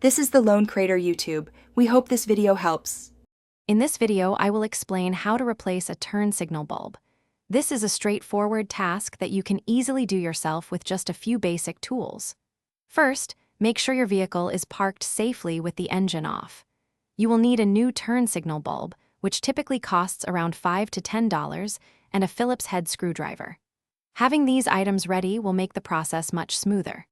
This is the Lone Crater YouTube. We hope this video helps. In this video, I will explain how to replace a turn signal bulb. This is a straightforward task that you can easily do yourself with just a few basic tools. First, make sure your vehicle is parked safely with the engine off. You will need a new turn signal bulb, which typically costs around $5 to $10, and a Phillips head screwdriver. Having these items ready will make the process much smoother.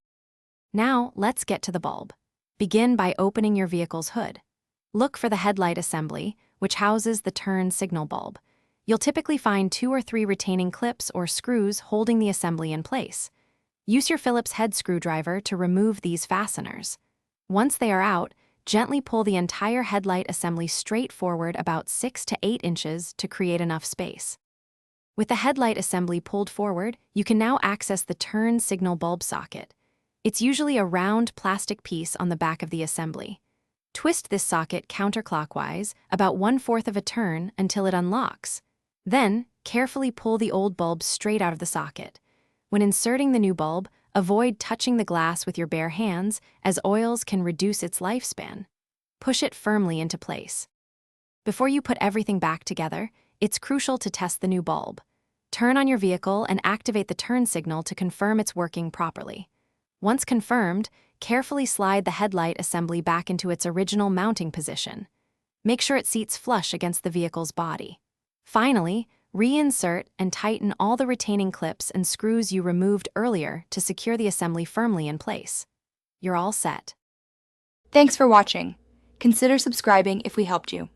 Now, let's get to the bulb. Begin by opening your vehicle's hood. Look for the headlight assembly, which houses the turn signal bulb. You'll typically find 2 or 3 retaining clips or screws holding the assembly in place. Use your Phillips head screwdriver to remove these fasteners. Once they are out, gently pull the entire headlight assembly straight forward about 6 to 8 inches to create enough space. With the headlight assembly pulled forward, you can now access the turn signal bulb socket. It's usually a round plastic piece on the back of the assembly. Twist this socket counterclockwise about 1/4 of a turn until it unlocks. Then, carefully pull the old bulb straight out of the socket. When inserting the new bulb, avoid touching the glass with your bare hands, as oils can reduce its lifespan. Push it firmly into place. Before you put everything back together, it's crucial to test the new bulb. Turn on your vehicle and activate the turn signal to confirm it's working properly. Once confirmed, carefully slide the headlight assembly back into its original mounting position. Make sure it seats flush against the vehicle's body. Finally, reinsert and tighten all the retaining clips and screws you removed earlier to secure the assembly firmly in place. You're all set. Thanks for watching. Consider subscribing if we helped you.